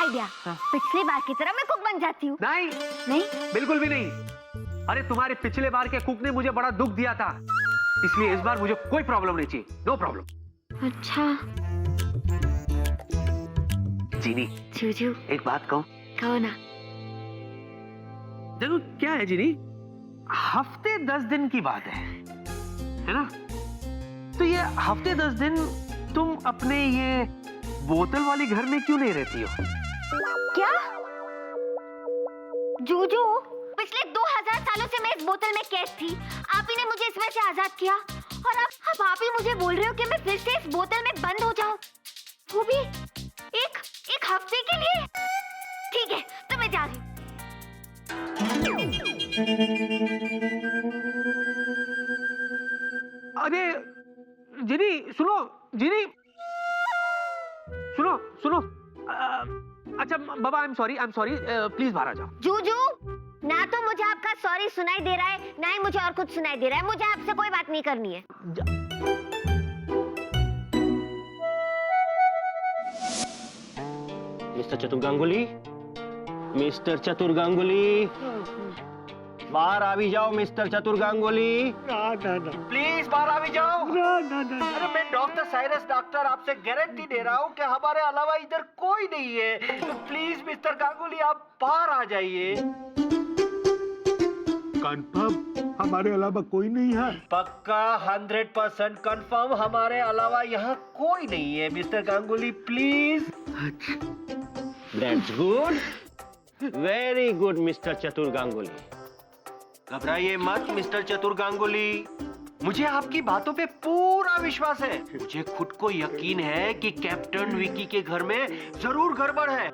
Idea. पिछली बार की तरह मैं कुक बन जाती हूँ। नहीं नहीं, बिल्कुल भी नहीं। अरे तुम्हारे पिछले बार के कुक ने मुझे बड़ा दुख दिया था, इसलिए इस बार मुझे कोई प्रॉब्लम नहीं चाहिए। No problem. अच्छा जीनी, जूजू, एक बात कहूँ? कहो ना। देखो क्या है जीनी, हफ्ते 10 दिन की बात है ना? तो ये हफ्ते 10 दिन तुम अपने ये बोतल वाली घर में क्यों नहीं रहती हो? क्या जूजू, पिछले 2000 सालों से मैं इस बोतल में कैद थी। आप ही ने मुझे इसमें से आजाद किया और अब आप ही मुझे बोल रहे हो कि मैं फिर से इस बोतल में बंद हो जाऊं, वो भी एक हफ्ते के लिए। ठीक है, तो मैं जा रही हूँ। अरे जीनी सुनो, जीनी सुनो सुनो। अच्छा बाबा, आई एम सॉरी प्लीज बाहर आ जाओ। जूजू, ना तो मुझे आपका सॉरी सुनाई दे रहा है, ना ही मुझे और कुछ सुनाई दे रहा है। मुझे आपसे कोई बात नहीं करनी है। मिस्टर चतुर गांगुली, मिस्टर चतुर गांगुली, बाहर आ भी जाओ। मिस्टर चतुर गांगुली, प्लीज बाहर आ भी जाओ। अरे मैं डॉक्टर साइरस डॉक्टर आपसे गारंटी दे रहा हूँ कि हमारे अलावा इधर कोई नहीं है। तो प्लीज मिस्टर गांगुली आप बाहर आ जाइए। कंफर्म हमारे अलावा कोई नहीं है? पक्का 100% कंफर्म हमारे अलावा यहाँ कोई नहीं है। Mister Ganguly please. That's good, very good mister चतुर गांगुली। घबराइए मत मिस्टर चतुर गांगुली, मुझे आपकी बातों पे पूरा विश्वास है। मुझे खुद को यकीन है कि कैप्टन विकी के घर में जरूर गड़बड़ है।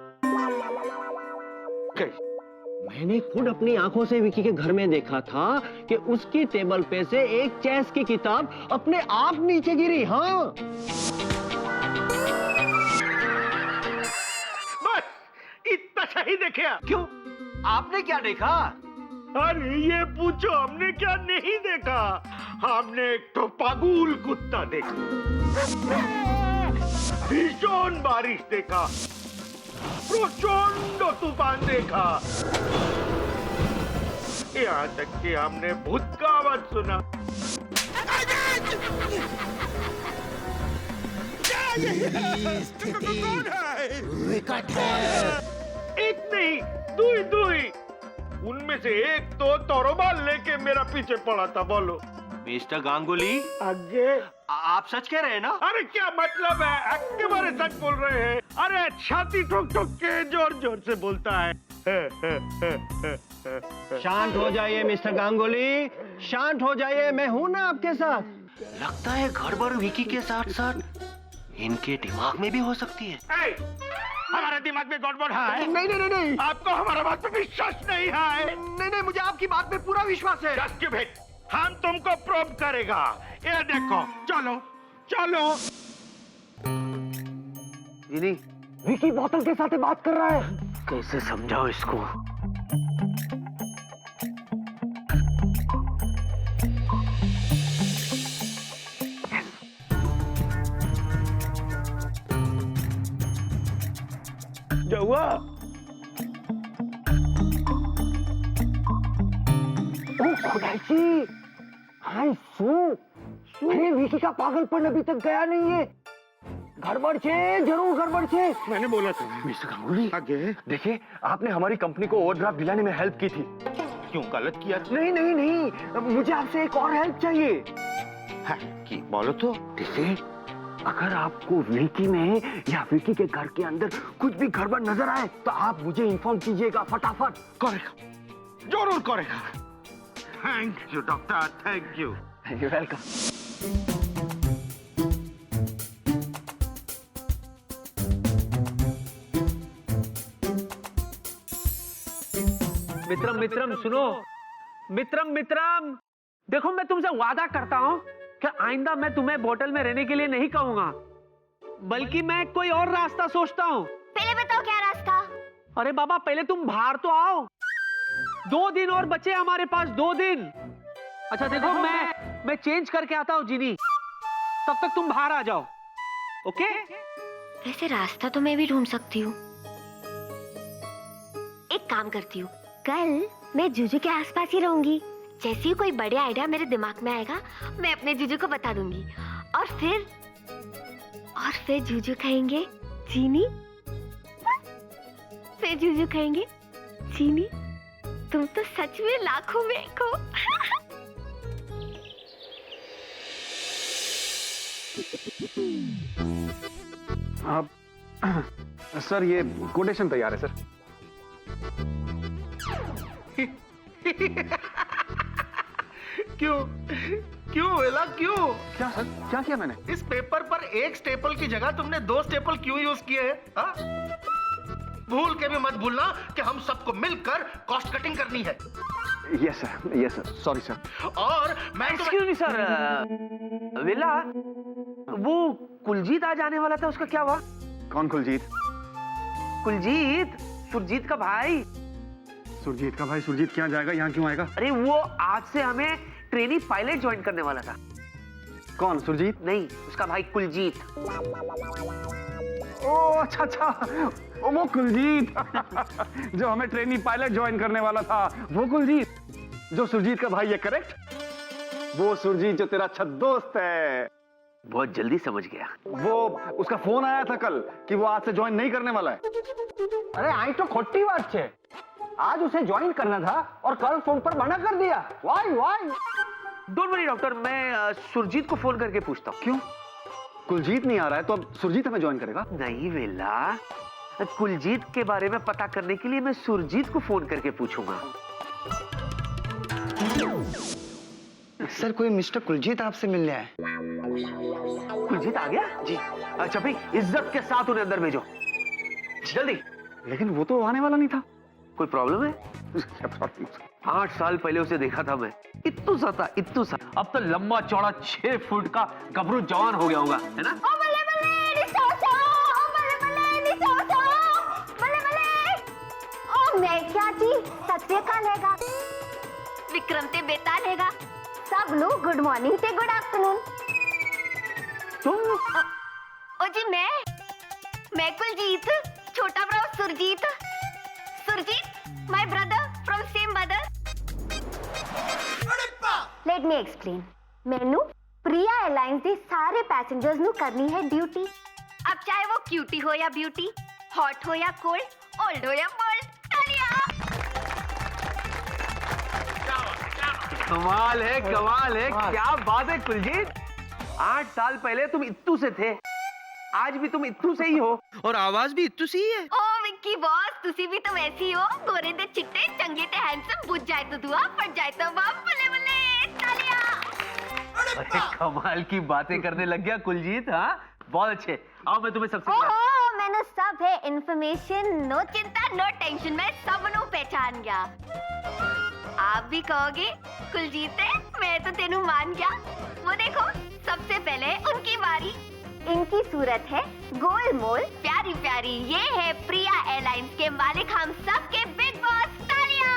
मैंने खुद अपनी आंखों से विकी के घर में देखा था कि उसकी टेबल पे से एक चेस की किताब अपने आप नीचे गिरी। हाँ, बस इतना सही देखे। क्यों, आपने क्या देखा? अरे ये पूछो हमने क्या नहीं देखा। हमने एक तो पागुल कुत्ता देखा, भीषण बारिश देखा, प्रचंड तूफान देखा, यहाँ तक कि हमने भूत का आवाज सुना। एक नहीं, दुई उनमें से एक तो तोरोबाल लेके मेरा पीछे पड़ा था। बोलो मिस्टर गांगुली, आगे आप सच कह रहे हैं ना? अरे क्या मतलब है, एकेबारे सच बोल रहे हैं। अरे छाती ठोक ठोक के जोर जोर से बोलता है। शांत हो जाइए मिस्टर गांगुली, शांत हो जाइए, मैं हूं ना आपके साथ। लगता है गड़बड़ विकी के साथ साथ इनके दिमाग में भी हो सकती है। हमारे दिमाग में गड़बड़ है? नहीं, आपको हमारा बात पे विश्वास नहीं है? नहीं, मुझे आपकी बात पे पूरा विश्वास है। जस्ट गिव इट, हम तुमको प्रूव करेगा। ये देखो, चलो चलो। जीनी, विकी बोतल के साथ बात कर रहा है। कैसे समझाओ इसको? जवा खुदाई, हाय अरे विकी का पागलपन अभी तक गया नहीं है। गड़बड़ छे, जरूर गड़बड़ छे। मैंने बोला था। मिस्टर गांगुली, आगे देखिए आपने हमारी कंपनी को ओवरड्राफ्ट दिलाने में हेल्प की थी। क्यों गलत किया? नहीं, मुझे आपसे एक और हेल्प चाहिए। हाँ, की बोलो तो। देखिए, अगर आपको विकी में या विकी के घर के अंदर कुछ भी गड़बड़ नजर आए तो आप मुझे इन्फॉर्म कीजिएगा फटाफट। करेगा, जरूर करेगा। Thank you doctor, thank you. You welcome. मित्रम सुनो, मित्रम देखो, मैं तुमसे वादा करता हूँ कि आइंदा मैं तुम्हें बोतल में रहने के लिए नहीं कहूंगा, बल्कि मैं कोई और रास्ता सोचता हूँ। पहले बताओ क्या रास्ता? अरे बाबा, पहले तुम बाहर तो आओ। 2 दिन और बचे हमारे पास, 2 दिन। अच्छा देखो, मैं चेंज करके आता हूँ जीनी, तब तक तुम बाहर आ जाओ। ओके? वैसे रास्ता तो मैं भी ढूंढ सकती हूँ। काम करती हूँ, कल मैं जीजू के आसपास ही रहूंगी। जैसे ही कोई बड़े आइडिया मेरे दिमाग में आएगा, मैं अपने जीजू को बता दूंगी। और फिर जीजू कहेंगे चीनी, फिर जीजू कहेंगे चीनी तुम तो सच में लाखों में एक हो। आप सर, ये कोटेशन तैयार है सर। क्यों क्यों वेला क्यों? क्या सर, क्या किया मैंने? इस पेपर पर एक स्टेपल की जगह तुमने 2 स्टेपल क्यों यूज किए हैं? हाँ? भूल के भी मत भूलना कि हम सबको मिलकर कॉस्ट कटिंग करनी है। Yes sir, sorry sir. और मैं एक्सक्यूज मी सर, विला, वो कुलजीत आज आने वाला था, उसका क्या हुआ? कौन कुलजीत? कुलजीत, सुरजीत का भाई। सुरजीत का भाई? सुरजीत क्या जाएगा, यहाँ क्यों आएगा? अरे वो आज से हमें ट्रेनी पायलट ज्वाइन करने वाला था। कौन? सुरजीत? नहीं, उसका भाई कुलजीत। ओ अच्छा, ओ वो कुलजीत जो हमें ट्रेनी पायलट ज्वाइन करने वाला था, वो कुलजीत जो सुरजीत का भाई है, करेक्ट? वो सुरजीत जो तेरा अच्छा दोस्त है। बहुत जल्दी समझ गया। वो उसका फोन आया था कल कि वो आज से ज्वाइन नहीं करने वाला है। अरे आई तो खोटी बात है। आज उसे ज्वाइन करना था और कल फोन पर मना कर दिया। वाई? डोंट वरी डॉक्टर, मैं सुरजीत को फोन करके पूछता हूँ। क्यों? कुलजीत नहीं आ रहा है तो अब सुरजीत हमें ज्वाइन करेगा? नहीं वेला, कुलजीत के बारे में पता करने के लिए मैं सुरजीत को फोन करके पूछूंगा। सर, कोई मिस्टर कुलजीत आपसे मिलने आए। कुलजीत आ गया? जी। अच्छा भाई, इज्जत के साथ उन्हें अंदर भेजो, जल्दी। लेकिन वो तो आने वाला नहीं था। कोई प्रॉब्लम है? 8 साल पहले उसे देखा था मैं, इत्तू सा था, इत्तू सा। अब तो लंबा चौड़ा 6 फुट का गबरू जवान हो गया होगा, है ना? मैं क्या थी? सत श्री अकाल हैगा, विक्रम ते बेताल हैगा, सब लोग गुड मॉर्निंग ते गुड आफ्टरनून। तुम? ओ जी, मैं कुलजीत, छोटा bro Surjeet, my brother from same mother. Let me explain. मैनू प्रिया एयरलाइंस दे सारे पैसेंजर्स नु करनी है ड्यूटी। अब चाहे वो क्यूटी हो या ब्यूटी, हॉट हो या कोल्ड, ओल्ड हो या बोल्ड, कमाल है, कमाल है, क्या बात है कुलजीत। 8 साल पहले तुम इत्तू से थे, आज भी तुम इत्तू से ही हो, और आवाज भी इत्तू से ही है। ओ विक्की बॉस, तुसी भी तो वैसी हो, गोरे दे चिट्टे, चंगे ते हैंडसम, बुझ जाए तो धुआं, फट जाए तो बम, बल्ले बल्ले, तालियां। अरे कमाल की बातें करने लग गया कुलजीत। हाँ, बहुत अच्छे। आओ मैं तुम्हें सबसे ओहो, मैंने सब है इन्फॉर्मेशन, नो चिंता नो टेंशन, मैं सबनों पहचान गया। आप भी कहोगे कुलजीत है, मैं तो तेनू मान गया। वो देखो, सबसे पहले उनकी बारी। इनकी सूरत है गोल मोल, प्यारी प्यारी, ये है प्रिया एयरलाइंस के मालिक, हम सब के बिग बॉस। तालियां।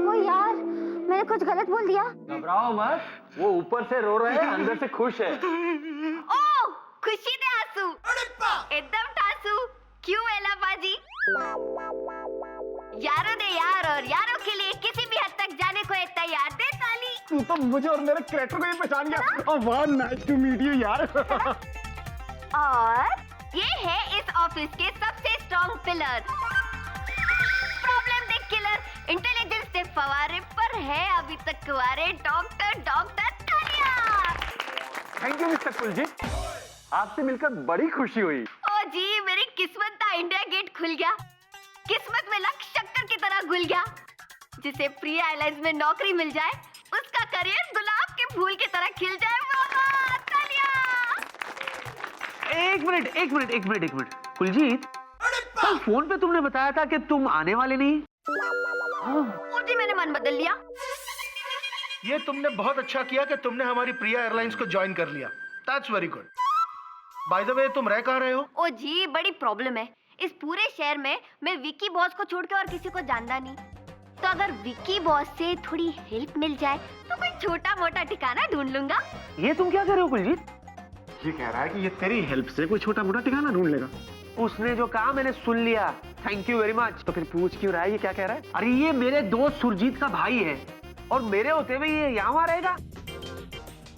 ओ यार, मैंने कुछ गलत बोल दिया। घबराओ मत, वो ऊपर से रो रहे हैं, अंदर से खुश है। ओ खुशी दे आंसू, एकदम टासू। क्यों एला बाजी? यारों दे यार, और यारों के लिए किसी भी हद तक जाने को है तैयार। दे ताली। तू तो मुझे और मेरे कैरेक्टर को ही पहचान गया। और वाह, नाइस टू मीट यू यार। और ये है इस ऑफिस के सबसे स्ट्रॉन्ग पिलर, प्रॉब्लम दे किलर, इंटेलिजेंस दे फवारे पर है अभी तक कुंवारे, डॉक्टर। तालियां। थैंक यू मिस्टर कुलजीत, आपसे मिलकर बड़ी खुशी हुई। ओ जी, मेरी किस्मत का इंडिया गेट खुल गया। किस्मत में लक शक्कर की तरह घुल गया। जिसे प्रिया एयरलाइंस में नौकरी मिल जाए, उसका करियर गुलाब के फूल की तरह खिल जाए। वाह, तालियां। एक मिनट कुलजीत, कल फोन पे तुमने बताया था कि तुम आने वाले नहीं। ओ जी, मैंने मन बदल लिया। ये तुमने बहुत अच्छा किया कि तुमने हमारी प्रिया एयरलाइंस को ज्वाइन कर लिया। That's very good. By the way, तुम रह कहाँ रहे हो? ओ जी, बड़ी प्रॉब्लम है। इस पूरे शहर में मैं विक्की बॉस को छोड़ के और किसी को जानता नहीं। तो अगर विक्की बॉस से थोड़ी हेल्प मिल जाए तो कोई छोटा मोटा ठिकाना ढूंढ लूंगा। ये तुम क्या कर रहे हो कुलजीत? ये कह रहा है कि ये तेरी हेल्प से कोई छोटा मोटा ठिकाना ढूंढ लेगा। उसने जो कहा मैंने सुन लिया, थैंक यू वेरी मच। तो फिर पूछ क्यों रहा है, ये क्या कह रहा है? अरे ये मेरे दोस्त सुरजीत का भाई है और मेरे होते हुए ये यहाँ रहेगा?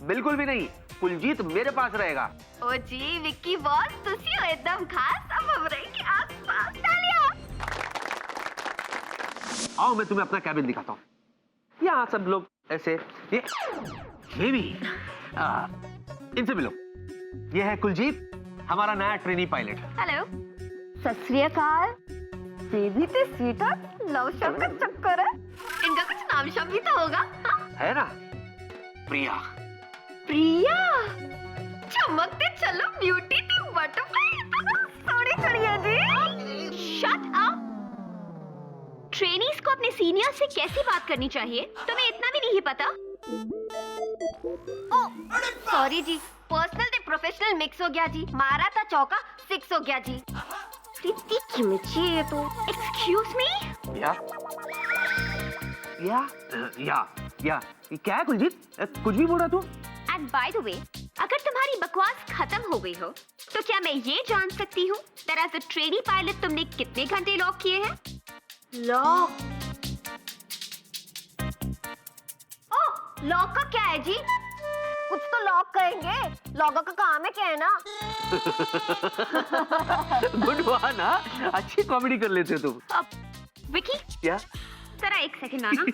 बिल्कुल भी नहीं, कुलजीत मेरे पास रहेगा। ओ जी विक्की बॉस, तुसी हो एकदम खास, अब हमरे के आसपास। तालियां। आओ मैं तुम्हें अपना कैबिन दिखाता हूँ। यहाँ सब लोग ऐसे, ये बेबी, इनसे मिलो। ये है कुलजीत, हमारा नया ट्रेनी पायलट। हेलो। सत श्री अकाल। बेबी ते स्वीटहार्ट, लव शब्द का चक्कर है। इनका कुछ नाम शब्द भी तो होगा। है ना? प्रिया। प्रिया, चमकते चलो ब्यूटी टी बटरफ्लाई, सोनी चढ़िया जी। Shut up. ट्रेनीज को अपने सीनियर से कैसी बात करनी चाहिए तुम्हें इतना भी नहीं पता? ओ सॉरी जी, पर्सनल ते प्रोफेशनल मिक्स हो गया जी। मारा था चौका, 6 हो गया जी। इतनी कीमती है तो। Excuse me. या क्या है कुलजीत, कुछ भी बोल रहा तू? एंड बाय द वे, अगर तुम्हारी बकवास खत्म हो गई हो तो क्या मैं ये जान सकती हूँ that as a trainee pilot तुमने कितने घंटे लॉक किए हैं? लॉक? ओह, लॉक का क्या है जी? कुछ तो लॉक करेंगे, लॉगर का काम है क्या है ना? गुड वन, हाँ, अच्छी कॉमेडी कर लेते हो तुम। विकी, क्या? जरा एक सेकंड आना।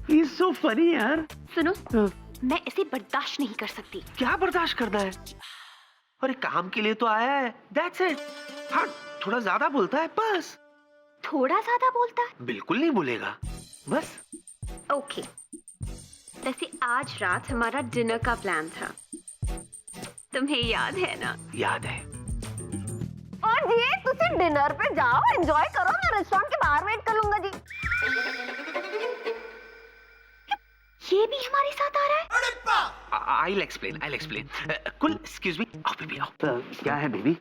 He's so funny यार। सुनो, मैं इसे बर्दाश्त नहीं कर सकती। क्या बर्दाश्त करना है? अरे काम के लिए तो आया है, that's it। हाँ, थोड़ा ज्यादा बोलता है बस। थोड़ा ज्यादा बोलता है? बिल्कुल नहीं बोलेगा, बस। ओके। वैसे आज रात हमारा डिनर का प्लान था, तुम्हें याद है ना? याद है। और ये तुम डिनर पे जाओ, एंजॉय करो, मैं रेस्टोरेंट के बाहर वेट कर लूंगा जी। ये भी हमारे साथ आ रहा है? I'll explain। कुल, excuse me, आओ बेबी आओ। क्या है बेबी?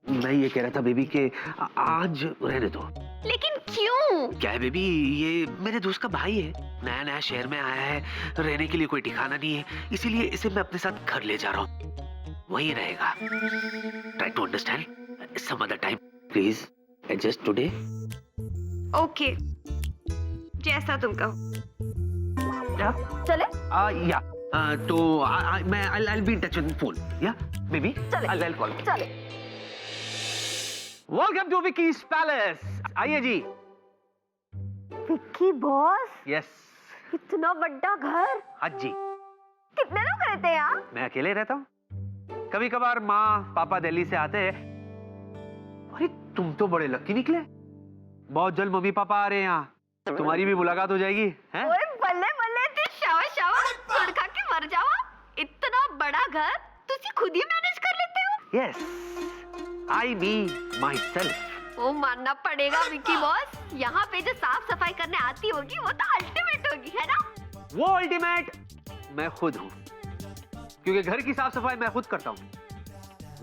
मैं ये कह रहा था बेबी के आज रहने दो। लेकिन क्यों? क्या है बेबी, ये मेरे दोस्त का भाई है, नया नया शहर में आया है, रहने के लिए कोई ठिकाना नहीं है, इसीलिए इसे मैं अपने साथ घर ले जा रहा हूँ, वहीं रहेगा। Try to understand some other time, please. Adjust today. Okay, जैसा तुम कहो। Yeah. चले? Yeah. तो मैं I'll be in touch with phone. Yeah, baby. चले। I'll call. चले। Welcome to Vicky's Palace. आइए जी। Vicky boss, Yes. इतना बड़ा घर, हाँ जी। कितने लोग रहते हैं यहाँ? मैं अकेले रहता हूँ, कभी कभार माँ पापा दिल्ली से आते हैं। अरे तुम तो बड़े लकी निकले, बहुत जल्द मम्मी पापा आ रहे हैं यहाँ, तुम्हारी भी मुलाकात हो जाएगी, हैं? ओए बल्ले बल्ले, ती शाबाश शाबाश, गुड़ खा के मर जाओ। इतना बड़ा घर तुसी खुद ही मैनेज कर लेते हो? Yes, I me myself. वो मानना पड़ेगा विक्की बॉस, यहाँ पे जो साफ सफाई करने आती होगी वो तो अल्टीमेट होगी, है ना? वो अल्टीमेट मैं खुद हूँ, क्योंकि घर की साफ सफाई मैं खुद करता हूँ।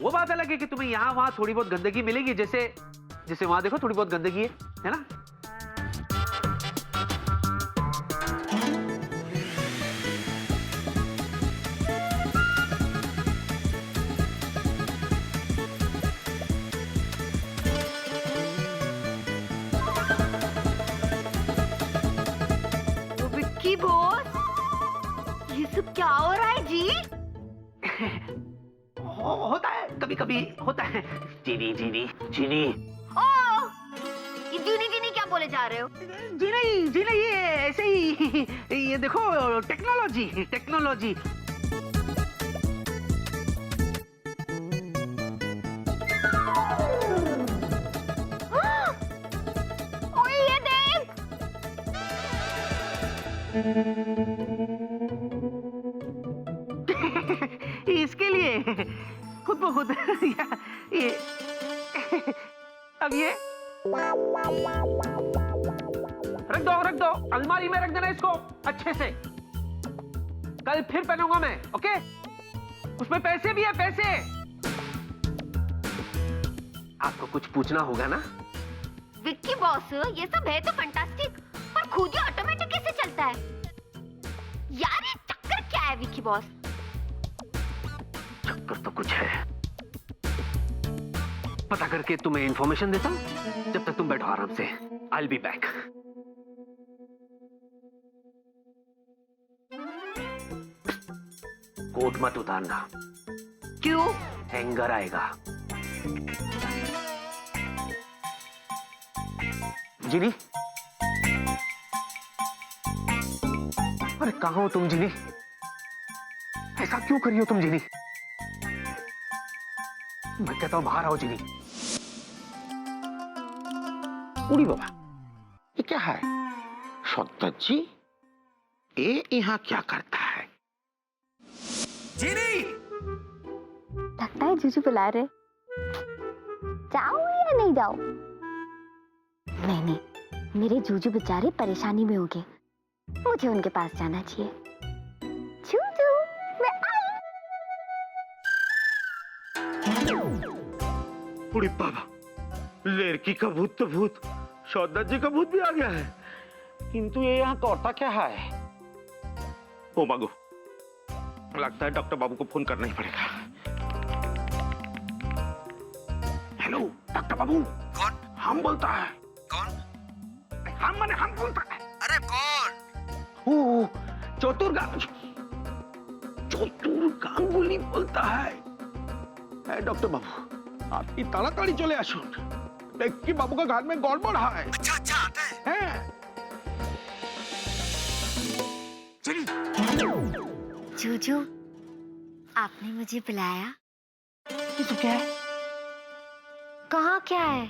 वो बात अलग है कि तुम्हें यहाँ वहाँ थोड़ी बहुत गंदगी मिलेगी, जैसे वहाँ देखो थोड़ी बहुत गंदगी है ना? विक्की बॉस, ये सब क्या हो रहा है जी? होता है, कभी कभी होता है। जीनी ओह, ये जीनी क्या बोले जा रहे हो? जीना ये ऐसे ही, ये देखो टेक्नोलॉजी। ओए ये देख, इसके लिए खुद ब खुद ये अब ये रख दो, अलमारी में रख देना इसको अच्छे से, कल फिर पहनूंगा मैं, ओके? उसमें पैसे भी है, पैसे। आपको कुछ पूछना होगा ना? विक्की बॉस, ये सब है तो फंटास्टिक, पर खुद ही ऑटोमेटिक कैसे चलता है? यार ये चक्कर क्या है विक्की बॉस? चक्कर तो कुछ है। पता करके तुम्हें इंफॉर्मेशन देता हूं, जब तक तुम बैठो आराम से। आई बी बैक। कोट मत उतारना। क्यों? हैंगर आएगा। जिनी, अरे कहाँ हो तुम जिनी? ऐसा क्यों करी हो तुम जिनी? मैं कहता हूं बाहर आओ जिनी। उड़ी बाबा, ये क्या है? सौदत्त जी, ये यहाँ क्या करता है? लगता है जीजू बुला रहे। जाओ या नहीं जाओ? नहीं नहीं, मेरे जूजू बेचारे परेशानी में होंगे, मुझे उनके पास जाना चाहिए। जूजू, मैं आई। उड़ी बाबा, लड़की का भूत तो भूत, सौदत्त जी का भूत भी आ गया है। किंतु ये यहाँ करता क्या है? ओ मागो, लगता है डॉक्टर बाबू को फोन करना ही पड़ेगा। हेलो डॉक्टर बाबू। कौन? हम बोलता है। कौन? हम माने हम बोलता है। अरे कौन? ओ चतुर गांगुली बोलता है डॉक्टर बाबू, आपकी ताड़ाताड़ी चले आसुन। देखिए बाबू का घर में गड़बड़ है। अच्छा आता है। जूजू, आपने मुझे बुलाया? ये तो क्या है? कहाँ क्या है?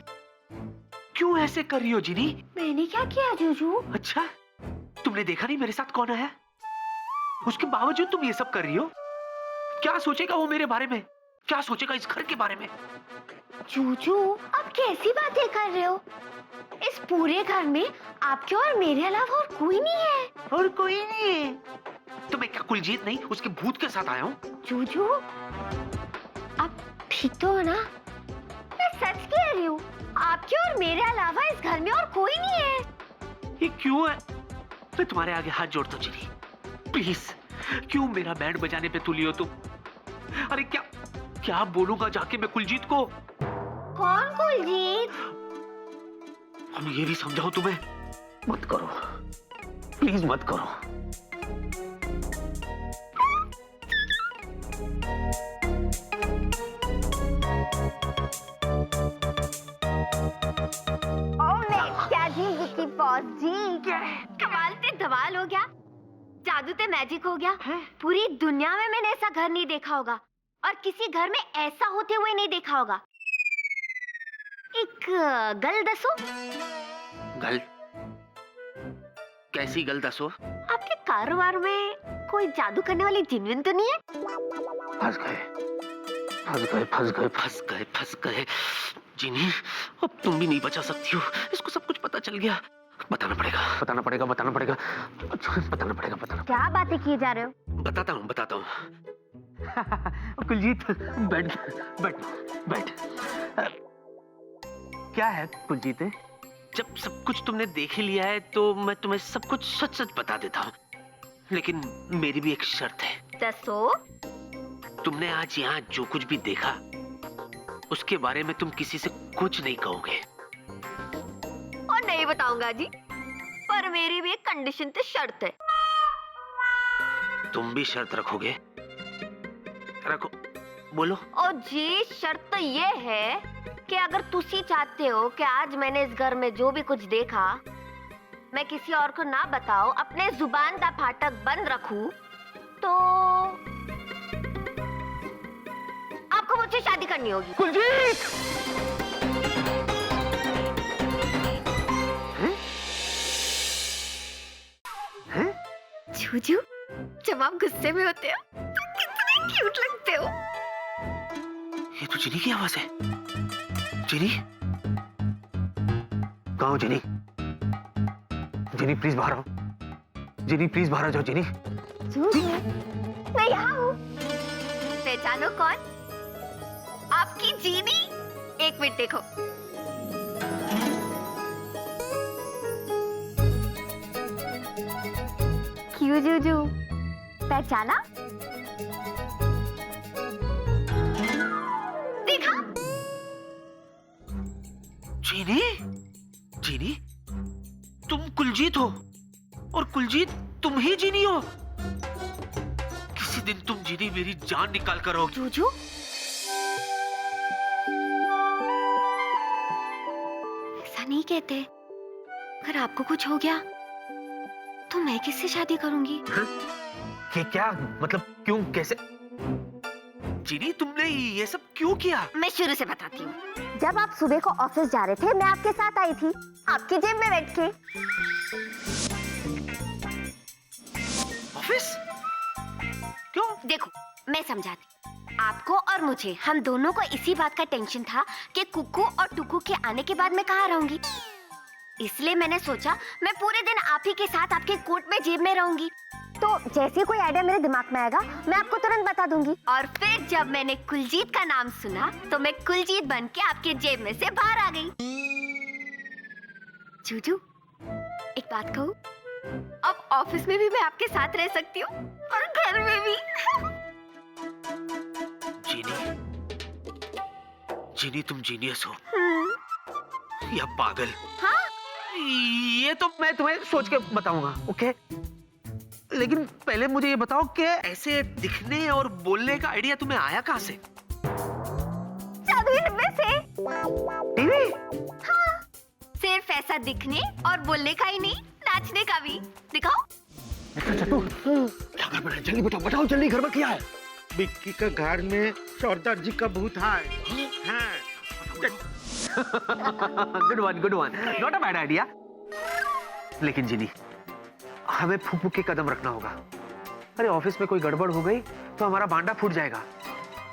क्यों ऐसे कर रही हो जिनी? मैंने क्या किया जूजू? अच्छा, तुमने देखा नहीं मेरे साथ कौन है? उसके बावजूद तुम ये सब कर रही हो? क्या सोचेगा वो मेरे बारे में? क्या सोचेगा इस घर के बारे में? जूजू, आप कैसी बातें कर रहे हो? इस पूरे घर में आपके और मेरे अलावा और कोई नहीं है। और कोई नहीं है? तो मैं क्या कुलजीत नहीं उसके भूत के साथ आया हूँ? जूजू, आप ठीक तो हो ना? मैं सच कह रही हूँ, आपके और मेरे अलावा इस घर में और कोई नहीं है। ये क्यों है? मैं तुम्हारे आगे हाथ जोड़ता हूँ जिनी, प्लीज। क्यों मेरा बैंड बजाने पे तुली हो तुम? अरे क्या बोलूंगा जाके मैं कुलजीत को? कौन कुलजीत? हम ये भी समझाओ तुम्हें, मत करो, प्लीज मत करो। कमाल ते धमाल हो गया, जादू ते मैजिक हो गया। पूरी दुनिया में मैंने ऐसा घर नहीं देखा होगा और किसी घर में ऐसा होते हुए नहीं देखा होगा। एक गल दसो। गल? कैसी गल दसो? आपके कारोबार में कोई जादू करने वाली जिनविन तो नहीं है? फंस गए जिनी, अब तुम भी नहीं बचा सकती हो। इसको सब कुछ पता चल गया। बताना पड़ेगा। क्या बातें किए जा रहे हो? बताता हूँ। कुलजीत, बैठ। क्या है कुलजीत? जब सब कुछ तुमने देख ही लिया है तो मैं तुम्हें सब कुछ सच बता देता हूँ, लेकिन मेरी भी एक शर्त है। दसो। तुमने आज यहाँ जो कुछ भी देखा उसके बारे में तुम किसी से कुछ नहीं कहोगे। और नहीं बताऊंगा जी, पर मेरी भी एक कंडीशन पे शर्त है। तुम भी शर्त रखोगे? रखो, बोलो। और जी शर्त तो ये है कि अगर तुसी चाहते हो कि आज मैंने इस घर में जो भी कुछ देखा मैं किसी और को ना बताओ, अपने जुबान का फाटक बंद रखूं, तो आपको मुझसे शादी करनी होगी। कुलजीत! जूजू, जब आप गुस्से में होते हो तो कितने क्यूट लगते हो। ये तो जिनी की आवाज है। जिनी, कहाँ हो जिनी? जिनी प्लीज बाहर आओ। जिनी प्लीज बाहर आ जाओ। जिनी, जूजू, मैं यहाँ हूँ। पहचानो कौन? आपकी जीनी। एक मिनट देखो। क्यों जूजू, पहचाना? कुलजीत, तुम ही जीनी हो? किसी दिन तुम जीनी मेरी जान निकाल कर रहोगी। जूजू, ऐसा नहीं कहते। अगर आपको कुछ हो गया तो मैं किससे शादी करूंगी? ये क्या मतलब, क्यों, कैसे? जीनी, तुमने ये सब क्यों किया? मैं शुरू से बताती हूँ। जब आप सुबह को ऑफिस जा रहे थे, मैं आपके साथ आई थी, आपकी जेब में बैठ के। ऑफिस? क्यों? देखो, मैं समझाती। आपको और मुझे, हम दोनों को इसी बात का टेंशन था कि कुकू और टुकू के आने के बाद मैं कहाँ रहूंगी। इसलिए मैंने सोचा मैं पूरे दिन आप ही के साथ आपके कोट में जेब में रहूंगी। तो जैसे कोई आइडिया मेरे दिमाग में आएगा, मैं आपको तुरंत बता दूंगी। और फिर जब मैंने कुलजीत का नाम सुना, तो मैं कुलजीत बन के आपके जेब में से बाहर आ गई। जूजू, एक बात कहूँ? अब ऑफिस में भी मैं आपके साथ रह सकती हूँ और घर में भी। जीनी, जीनी, तुम जीनियस हो या पागल? हाँ? ये तो मैं तुम्हें सोच के बताऊंगा, ओके? लेकिन पहले मुझे ये बताओ कि ऐसे दिखने और बोलने का आइडिया तुम्हें आया कहाँ से? जादुई डिब्बे से। टीवी? हाँ, सिर्फ ऐसा दिखने और बोलने का ही नहीं, नाचने का भी। दिखाओ। क्या गड़बड़ है? जल्दी बताओ, बताओ जल्दी, गड़बड़ क्या है? विक्की का घर में सरदार जी का भूत है। हाँ। Good one, good one, not a bad idea. लेकिन जिनी, हमें फूफू के कदम रखना होगा। अरे ऑफिस में कोई गड़बड़ हो गई तो हमारा भांडा फूट जाएगा,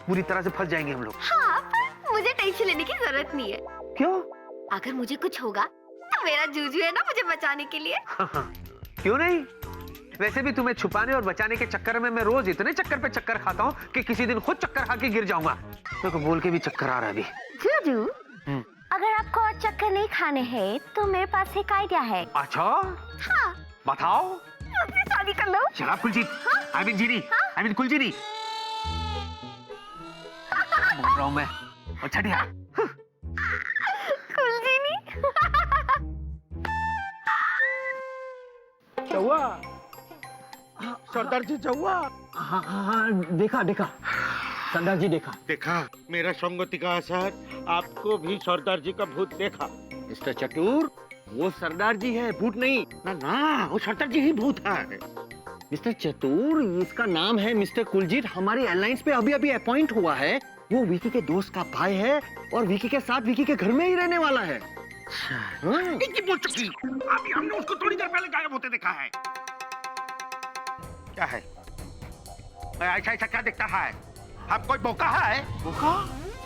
पूरी तरह से फंस जाएंगे हम लोग। हाँ, पर मुझे टेंशन लेने की जरूरत नहीं है। क्यों? अगर मुझे कुछ होगा तो मेरा जूजू है ना मुझे बचाने के लिए। क्यों नहीं? वैसे भी तुम्हें छुपाने और बचाने के चक्कर में मैं रोज इतने चक्कर पे चक्कर खाता हूँ कि किसी दिन खुद चक्कर खा के गिर जाऊंगा। मेरे को बोल के भी चक्कर आ रहा है अभी। जूजू, अगर आपको और चक्कर नहीं खाने हैं तो मेरे पास एक आइडिया है। अच्छा, हाँ, बताओ। मुझसे शादी कर लो। शराब Kuljeet, I mean Jeeni, I mean Kuljini. बोल रहा हूँ मैं। अच्छा ठीक। कुलजीनी। चौवा, सरदार जी चौवा। हाँ हाँ हाँ, देखा देखा, सरदार जी देखा। देखा, मेरा संगति का असर। आपको भी सरदार जी का भूत देखा? मिस्टर चतुर, वो सरदार जी है, भूत नहीं। ना ना, वो सरदार जी ही भूत है। मिस्टर चतुर, इसका नाम है मिस्टर कुलजीत, हमारी एयरलाइंस पे अभी अभी अपॉइंट हुआ है। वो विकी के दोस्त का भाई है और विकी के साथ विकी के घर में ही रहने वाला है। बोल चुकी, अभी हमने उसको थोड़ी देर पहले गायब होते देखा है। क्या है? ऐसा ऐसा क्या दिखता है? आप कोई बोका है? बोका?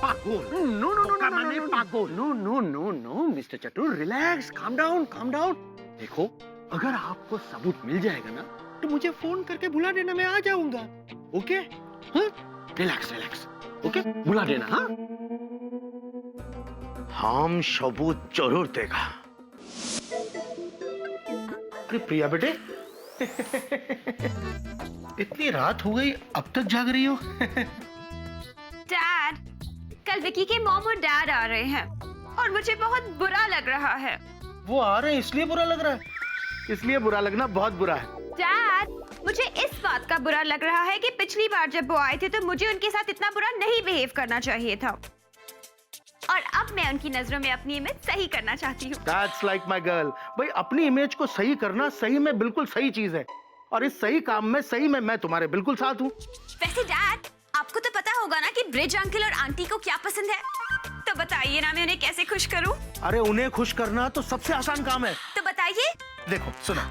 पागल? नो नो नो नो, मैंने पागल। No no no no, mister Chatur, relax, calm down, calm down. देखो, अगर आपको सबूत मिल जाएगा ना, तो मुझे फोन करके बुला देना, मैं आ जाऊंगा। ओके? हाँ? Relax relax, okay? बुला देना, हाँ? हम सबूत जरूर देगा। अरे प्रिया बेटे, इतनी रात हो गई, अब तक जाग रही हो? डैड, कल विकी के मॉम और डैड आ रहे हैं और मुझे बहुत बुरा लग रहा है। वो आ रहे हैं इसलिए बुरा लग रहा है? इसलिए बुरा लगना बहुत बुरा है। डैड, मुझे इस बात का बुरा लग रहा है कि पिछली बार जब वो आए थे तो मुझे उनके साथ इतना बुरा नहीं बिहेव करना चाहिए था, और अब मैं उनकी नजरों में अपनी इमेज सही करना चाहती हूँ। That's like my girl। भाई, अपनी इमेज को सही करना सही में बिल्कुल सही चीज है, और इस सही काम में सही में मैं तुम्हारे बिल्कुल साथ हूँ। वैसे डैड, आपको तो पता होगा ना कि ब्रिज अंकल और आंटी को क्या पसंद है, तो बताइए ना मैं उन्हें कैसे खुश करूँ? अरे उन्हें खुश करना तो सबसे आसान काम है। तो बताइए। देखो सुनो।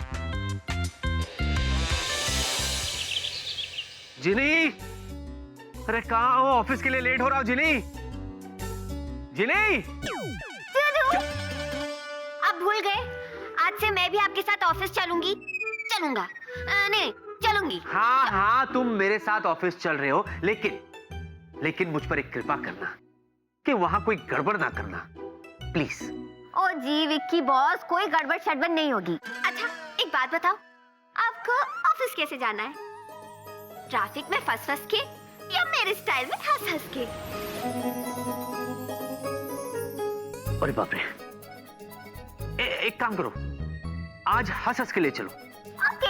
जिनी, अरे कहाँ हो? ऑफिस के लिए लेट हो रहा हूँ जिनी। जिनी, आप भूल गए, आज से मैं भी आपके साथ ऑफिस चलूंगी। चलूंगा नहीं, चलूंगी। हाँ हाँ, तुम मेरे साथ ऑफिस चल रहे हो, लेकिन मुझ पर एक कृपा करना कि वहां कोई गड़बड़ ना करना, प्लीज। ओ जी विक्की बॉस, कोई गड़बड़ शड़बड़ नहीं होगी। अच्छा एक बात बताओ, आपको ऑफिस कैसे जाना है? ट्रैफिक में फंस के या मेरे स्टाइल में हंस हंस के? अरे बाप रे, एक काम करो, आज हंस हंस के ले चलो। ओके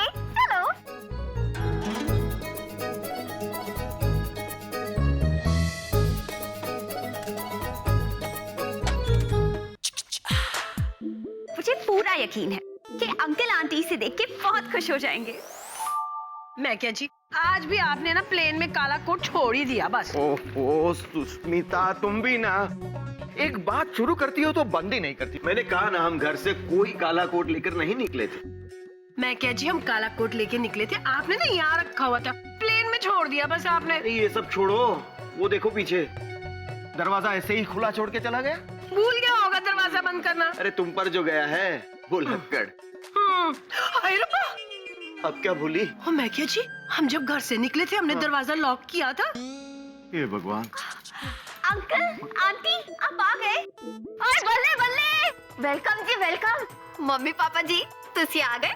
यकीन है कि अंकल आंटी इसे देख के बहुत खुश हो जाएंगे। मैं क्या जी, आज भी आपने ना प्लेन में काला कोट छोड़ ही दिया बस। ओहो सुष्मिता, तुम भी ना एक बात शुरू करती हो तो बंद ही नहीं करती। मैंने कहा ना, हम घर से कोई काला कोट लेकर नहीं निकले थे। मैं क्या जी, हम काला कोट लेके निकले थे, आपने ना यहाँ रखा हुआ था, प्लेन में छोड़ दिया बस आपने। अरे ये सब छोड़ो, वो देखो पीछे दरवाजा ऐसे ही खुला छोड़ के चला गया। भूल गया होगा दरवाजा बंद करना। अरे तुम पर जो गया है वो लक्कड़। हाय रब्बा, अब क्या भूली? ओ मैं क्या जी, हम जब घर से निकले थे हमने दरवाजा लॉक किया था। हे भगवान। अंकल आंटी आप आ गए। और बल्ले बल्ले, वेलकम जी वेलकम। मम्मी पापा जी तुसी आ गए।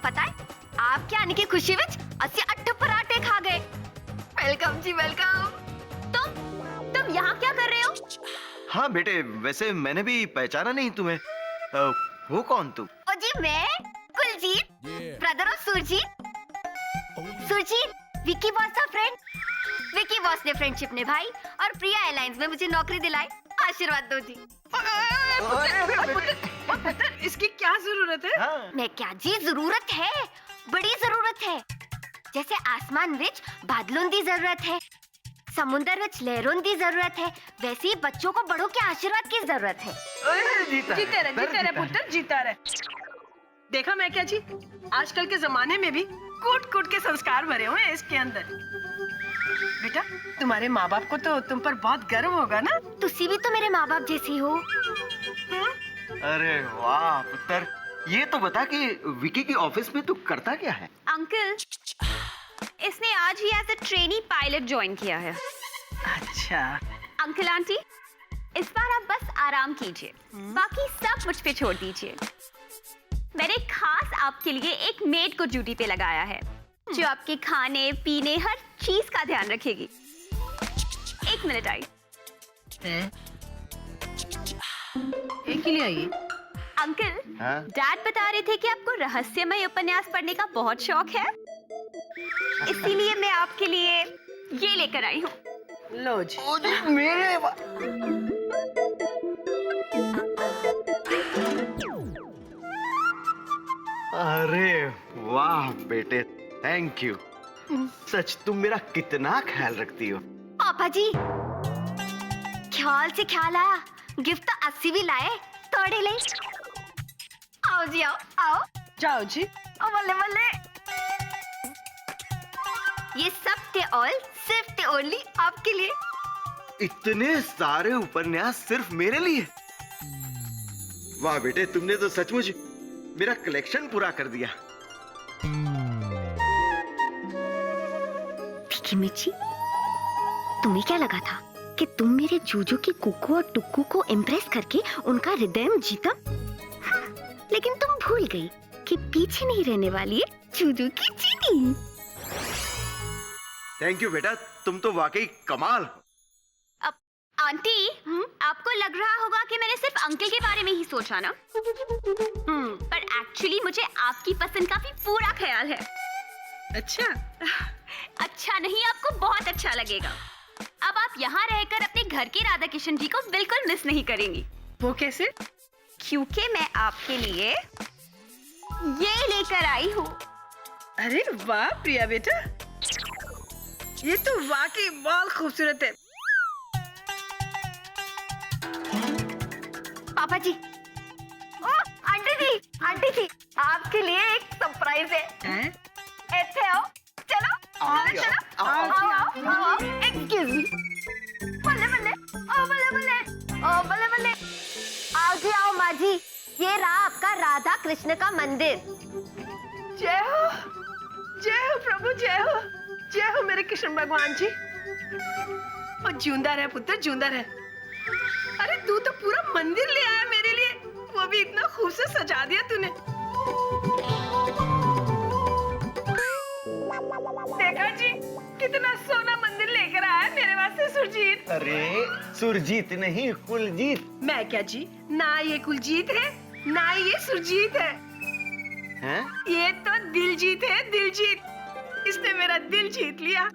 पता है आपके आने की खुशी विच ਅਸੀਂ 8 पराठे खा गए। वेलकम जी वेलकम। तुम यहाँ क्या कर रहे हो? हाँ बेटे, वैसे मैंने भी पहचाना नहीं तुम्हें। वो कौन तुम? ओ जी मैं Kuljeet, brother of Surjeet. Surjeet Vicky boss का फ्रेंड। विकी बॉस ने फ्रेंडशिप निभाई और प्रिया एयरलाइंस में मुझे नौकरी दिलाई। आशीर्वाद दो जी। पुत्र, इसकी क्या जरूरत है? मैं क्या जी, जरूरत है, बड़ी जरूरत है। जैसे आसमान विच बादलों की जरूरत है, समुंदर विच लहरों की जरूरत है, वैसे ही बच्चों को बड़ों के आशीर्वाद की जरूरत है। जीते रहे पुत्र, जीता रहे। देखा मैं क्या जी, आजकल के जमाने में भी कूट कूट के संस्कार भरे हुए हैं इसके अंदर। बेटा, तुम्हारे माँ बाप को तो तुम पर बहुत गर्व होगा ना? तुसी भी तो मेरे माँ बाप जैसी हो। अरे वाह पुत्र, ये तो बता कि विकी की ऑफिस में तू करता क्या है? अंकल, इसने आज ही as a trainee pilot join किया है। अच्छा। अंकल आंटी, इस बार आप बस आराम कीजिए, बाकी सब मुझ पे छोड़ दीजिए। मैंने खास आपके लिए एक मेड को ड्यूटी पे लगाया है, जो आपके खाने पीने हर चीज का ध्यान रखेगी। एक मिनट आई। एक ही लिए आई। अंकल, हाँ? डैड बता रहे थे कि आपको रहस्यमय उपन्यास पढ़ने का बहुत शौक है, इसीलिए मैं आपके लिए ये लेकर आई हूँ। लो जी। ओ जी, मेरे अरे वाह बेटे, थैंक यू। सच तुम मेरा कितना ख्याल रखती हो। पापा जी ख्याल से ख्याल आया, गिफ्ट तो 80 भी लाए थोड़े ले। आओ जी आओ आओ। जाओ जी। ओ बल्ले बल्ले, ये सब थे ऑल सिर्फ थे ओनली आपके लिए। इतने सारे उपन्यास सिर्फ मेरे लिए? वाह बेटे, तुमने तो सचमुच मेरा कलेक्शन पूरा कर दिया। विकी मिर्ची, तुम्हें क्या लगा था कि तुम मेरे जूजू की कुकू और टुक्कू को इम्प्रेस करके उनका हृदय जीता? लेकिन तुम भूल गई कि पीछे नहीं रहने वाली है जूजू की चीनी। थैंक यू बेटा, तुम तो वाकई कमाल हो। आंटी, आपको लग रहा होगा कि मैंने सिर्फ अंकल के बारे में ही सोचा ना? पर एक्चुअली मुझे आपकी पसंद का भी पूरा ख्याल है। अच्छा। अच्छा नहीं, आपको बहुत अच्छा लगेगा। अब आप यहाँ रहकर अपने घर के राधा किशन जी को बिल्कुल मिस नहीं करेंगी। वो कैसे? क्योंकि मैं आपके लिए ये लेकर आई हूँ। अरे वाह प्रिया बेटा, ये तो वाकई बहुत खूबसूरत है। पापा जी, ओ आंटी जी आपके लिए एक सरप्राइज है। हैं? ऐसे आओ, चलो चलो आओ। Excuse me. बल्ले बल्ले, ओ बल्ले बल्ले, ओ बल्ले बल्ले। आओ जी आओ माँ जी, ये रहा आपका राधा कृष्ण का मंदिर। जय हो प्रभु, जय हो मेरे कृष्ण भगवान जी। और जिंदा रहे पुत्र, जिंदा रहे। अरे तू तो पूरा मंदिर ले आया मेरे लिए, वो भी इतना खूबसूरत सजा दिया तूने। देखा जी, कितना सोना मंदिर लेकर आया मेरे वास्ते सुरजीत। अरे सुरजीत नहीं, कुलजीत। मैं क्या जी, ना ये कुलजीत है ना ये सुरजीत है। हैं? ये तो दिलजीत है, दिलजीत। इसने मेरा दिल जीत लिया। ओ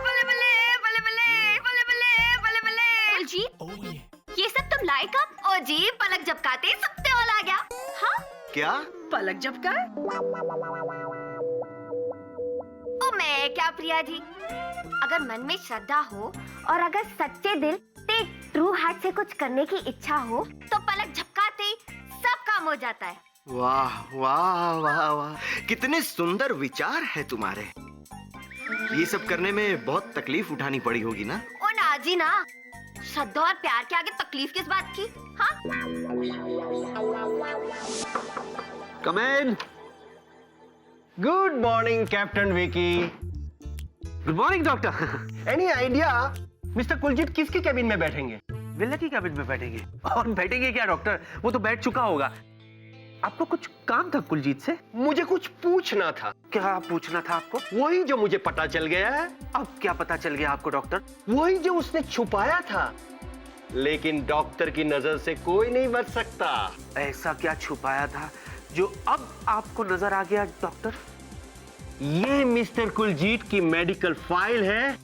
बल्ले बल्ले बल्ले बल्ले बल्ले बल्ले बल्ले बल्ले। कुलजीत, ये सब तुम लाइक अप। ओ जी, पलक झपकाते ही सत्ते वाला आ गया। हाँ क्या? पलक झपका? ओ मैं क्या प्रिया जी, अगर मन में श्रद्धा हो और अगर सच्चे दिल से ट्रू हार्ट से कुछ करने की इच्छा हो तो पलक झपकाते ही सब काम हो जाता है। वाह वाह वाह वाह, कितने सुंदर विचार है तुम्हारे। ये सब करने में बहुत तकलीफ उठानी पड़ी होगी ना? ओ ना जी ना, श्रद्धा और प्यार के आगे तकलीफ किस बात की? हाँ come in. Good morning captain Vicky. Good morning doctor. Any idea mister Kuljeet किसके केबिन में बैठेंगे? विला की कैबिन में बैठेंगे। और बैठेंगे क्या डॉक्टर, वो तो बैठ चुका होगा। आपको कुछ काम था कुलजीत से? मुझे कुछ पूछना था। क्या पूछना था आपको? वही जो मुझे पता चल गया है। अब क्या पता चल गया आपको डॉक्टर? वही जो उसने छुपाया था, लेकिन डॉक्टर की नजर से कोई नहीं बच सकता। ऐसा क्या छुपाया था जो अब आपको नजर आ गया डॉक्टर? ये मिस्टर कुलजीत की मेडिकल फाइल है।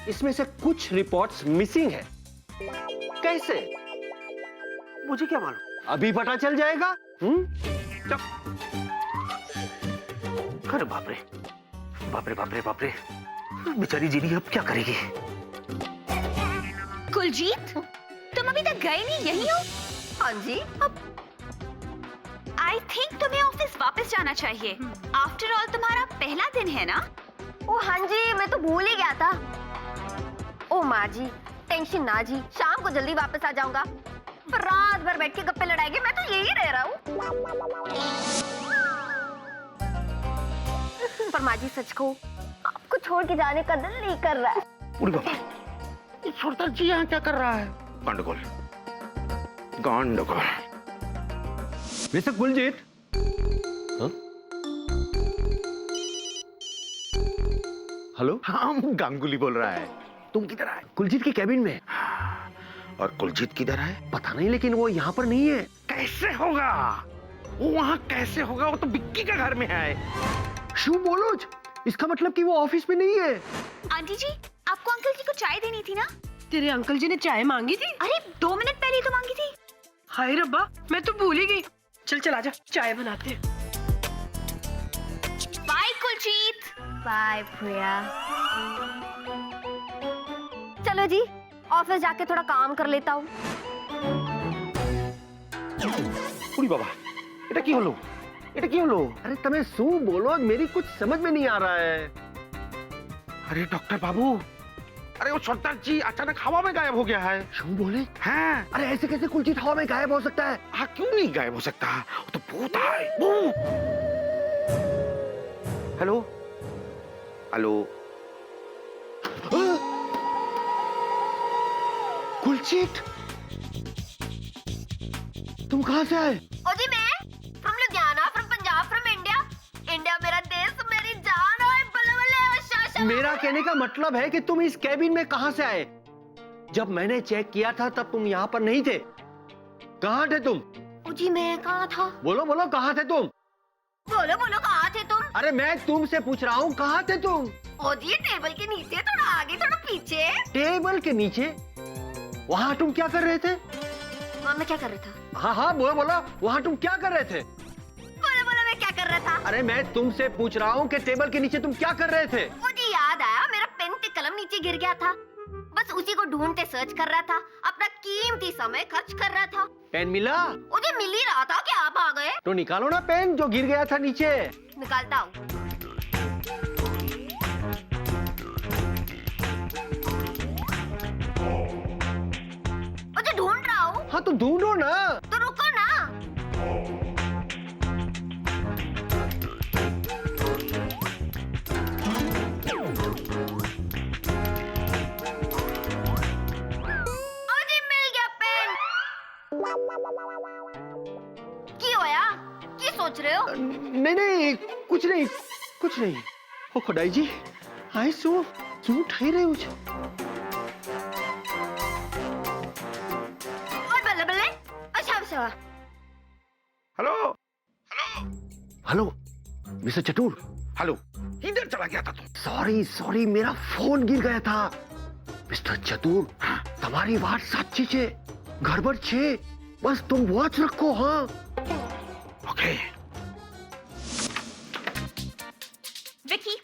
इसमें से कुछ रिपोर्ट्स मिसिंग है। कैसे? मुझे क्या मालूम? अभी पता चल जाएगा। अरे बाप रे बाप रे बाप रे बाप रे, बेचारी जीनी अब क्या करेगी? कुलजीत, तुम अभी तक गए नहीं, यही हो? हाँ जी। आई थिंक तुम्हें ऑफिस वापस जाना चाहिए। आफ्टर ऑल तुम्हारा पहला दिन है ना? ओ हाँ जी, मैं तो भूल ही गया था। ओ माँ जी, टेंशन ना जी, शाम को जल्दी वापस आ जाऊंगा। फिर रात भर बैठ के गप्पे लड़ाएंगे, मैं तो यही रह रहा हूँ। पर माँ जी सच को आपको छोड़ के जाने का दिल नहीं कर रहा है। उड़ी बाबा, ये छोटा जी यहाँ क्या कर रहा है? गंडगोल गंडगोल। मिस्टर कुलजीत। हेलो। हाँ, गांगुली बोल रहा है। तुम किधर आए? कुलजीत के केबिन में। और कुलजीत किधर है? पता नहीं, लेकिन वो यहाँ पर नहीं है। कैसे होगा? वो वहाँ कैसे होगा? वो तो बिक्की के घर में है। शू बोलो, इसका मतलब कि वो ऑफिस में नहीं है। आंटी जी, आपको अंकल जी को चाय देनी थी ना? तेरे अंकल जी ने चाय मांगी थी? अरे 2 मिनट पहले ही तो मांगी थी। हाय रब्बा, मैं तो भूल ही गई। चल चल आजा, चाय बनाते हैं। बाय कुलजीत। बाय प्रिया। चलो जी, ऑफिस जाके थोड़ा काम कर लेता हूँ। उड़ी बाबा, এটা কি হলো? এটা কি হলো? अरे तुम्हें शू बोलो, मेरी कुछ समझ में नहीं आ रहा है। अरे डॉक्टर बाबू, अरे वो सरदार जी अचानक हवा में गायब हो गया है। शू बोले? हाँ। अरे ऐसे कैसे कुलजीत हवा में गायब हो सकता है? हाँ, क्यों नहीं गायब हो सकता? वो तो भूत है। भूत। Hello hello. कुलजीत, तुम कहाँ से आए? ओ जी, मैं from Ludhiana, from Punjab, from India. India मेरा देश, मेरी जान। ओए बल्ले बल्ले, ओ शाशा। मेरा कहने का मतलब है कि तुम इस केबिन में कहाँ से आए? जब मैंने चेक किया था तब तुम यहाँ पर नहीं थे। कहाँ थे तुम? ओ जी, मैं कहाँ था? बोलो बोलो, कहाँ थे तुम? बोलो बोलो, कहाँ थे तुम? अरे मैं तुमसे पूछ रहा हूँ, कहाँ थे तुम? ओ जी, टेबल के नीचे, थोड़ा आगे, थोड़ा पीछे। टेबल के नीचे? वहाँ तुम क्या कर रहे थे? वहाँ मैं क्या कर रहा था? हाँ हाँ बोलो बोलो, वहाँ तुम क्या कर रहे थे? बोलो बोलो, मैं क्या कर रहा था? अरे मैं तुमसे पूछ रहा हूँ कि टेबल के नीचे तुम क्या कर रहे थे? मुझे याद आया, मेरा पेन के कलम नीचे गिर गया था। बस उसी को ढूंढते सर्च कर रहा था, अपना कीमती समय खर्च कर रहा था। पेन मिला? मुझे मिल ही रहा था कि आप आ गए। तो निकालो ना पेन जो गिर गया था नीचे। निकालता हूँ। मुझे ढूंढ रहा हूँ। हाँ तो ढूंढो ना। तो रुको ना। मुझे मिल गया पेन। की होया? की सोच रहे हो? नहीं नहीं, कुछ नहीं कुछ नहीं। ओ खुदाई जी, आई सो क्यों ठहरे रहे हो? और बल्ले बल्ले, अच्छा अच्छा। हेलो हेलो मिस्टर चतुर। हेलो, इधर चला गया था तुम? सॉरी सॉरी, मेरा फोन गिर गया था। मिस्टर चतुर, तुम्हारी बात सच्ची है। गड़बड़ छे, बस तुम वॉच रखो। हाँ ओके। विकी,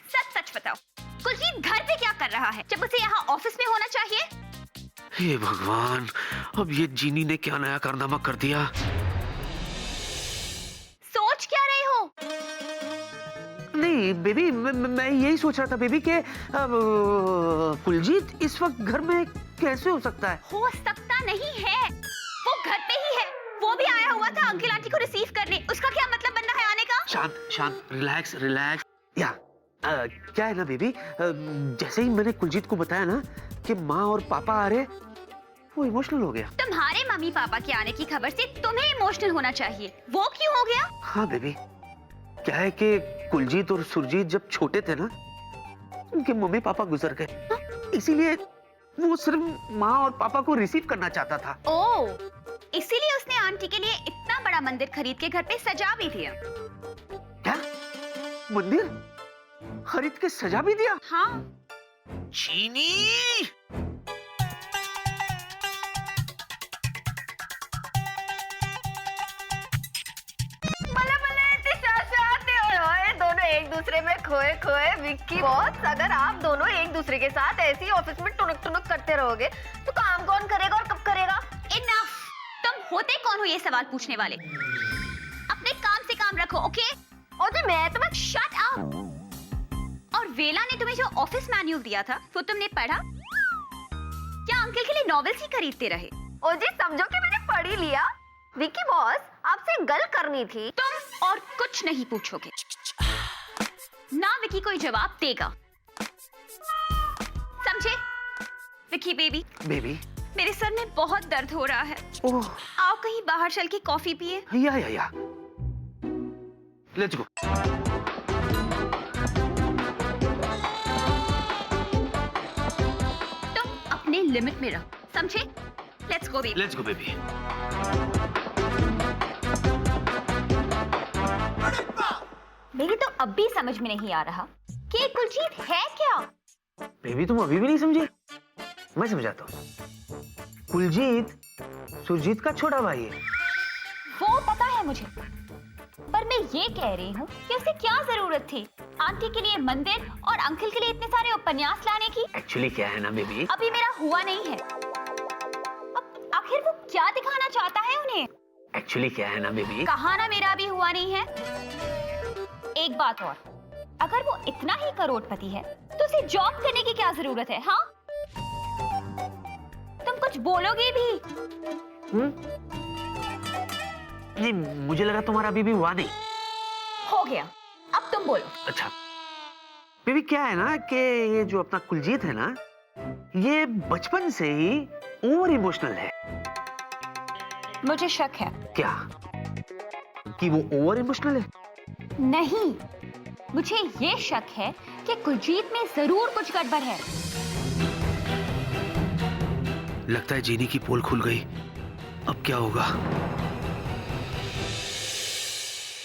सच सच बताओ, कुलजीत घर पे क्या कर रहा है जब उसे यहाँ ऑफिस में होना चाहिए? हे भगवान, अब ये जीनी ने क्या नया कारनामा कर दिया। सोच क्या रहे हो? नहीं बेबी, मैं यही सोच रहा था बेबी कि कुलजीत इस वक्त घर में कैसे हो सकता है? हो सकता नहीं है, वो घर पे ही है। वो भी आया हुआ था अंकल आंटी को रिसीव करने। उसका क्या मतलब बनना है आने का? शांत शांत, रिलैक्स रिलैक्स। या क्या है ना बेबी, जैसे ही मैंने कुलजीत को बताया ना कि माँ और पापा आ रहे, वो इमोशनल हो गया। तुम्हारे मम्मी पापा के आने की खबर से तुम्हें इमोशनल होना चाहिए, वो क्यों हो गया? हाँ बेबी, क्या है कि कुलजीत और सुरजीत जब छोटे थे ना, उनके मम्मी पापा गुजर गए, इसीलिए वो सिर्फ माँ और पापा को रिसीव करना चाहता था। ओह, इसीलिए उसने आंटी के लिए इतना बड़ा मंदिर खरीद के घर पे सजा भी दिया। क्या? मंदिर खरीद के सजा भी दिया? हाँ। चीनी! दोनों एक दूसरे में खोए खोए। विक्की बॉस, अगर आप दोनों एक दूसरे के साथ ऐसे ही ऑफिस में टुनक टुनक करते रहोगे तो काम कौन करेगा और कब करेगा? इनफ! तुम होते कौन हो ये सवाल पूछने वाले? अपने काम से काम रखो, ओके? और जो मैं तुम्हें शट अप! और वेला ने तुम्हें जो ऑफिस मैन्यूअल दिया था वो तुमने पढ़ा? क्या अंकल के लिए नॉवेल्स ही खरीदते रहे? ओ जी, समझो कि मैंने पढ़ ही लिया। विक्की बॉस, आपसे गल करनी थी। तुम और कुछ नहीं पूछोगे ना। विकी कोई जवाब देगा, समझे? विकी बेबी, बेबी, मेरे सर में बहुत दर्द हो रहा है। ओह, आओ कहीं बाहर चल के कॉफी पिए। या लेट्स गो। तुम अपने लिमिट में रहो, समझे? Let's go baby. Let's go baby. मेरी तो अब भी समझ में नहीं आ रहा कि कुलजीत है क्या। बेबी, तुम अभी भी नहीं समझे? मैं समझाता हूँ। कुलजीत सुरजीत का छोटा भाई है। वो पता है मुझे, पर मैं ये कह रही हूँ कि उसे क्या जरूरत थी आंटी के लिए मंदिर और अंकल के लिए इतने सारे उपन्यास लाने की। एक्चुअली क्या है ना बेबी, अभी मेरा हुआ नहीं है। अब आखिर वो क्या दिखाना चाहता है उन्हें? एक्चुअली क्या है ना बेबी, कहा ना मेरा अभी हुआ नहीं है। एक बात और, अगर वो इतना ही करोड़पति है तो उसे जॉब करने की क्या जरूरत है? हाँ, तुम कुछ बोलोगे भी? नहीं, मुझे लगा तुम्हारा अभी भी हुआ नहीं। हो गया, अब तुम बोलो। अच्छा बेबी, क्या है ना कि ये जो अपना कुलजीत है ना, ये बचपन से ही ओवर इमोशनल है। मुझे शक है। क्या कि वो ओवर इमोशनल है? नहीं, मुझे ये शक है कि कुलजीत में जरूर कुछ गड़बड़ है। लगता है जीनी की पोल खुल गई। अब क्या होगा?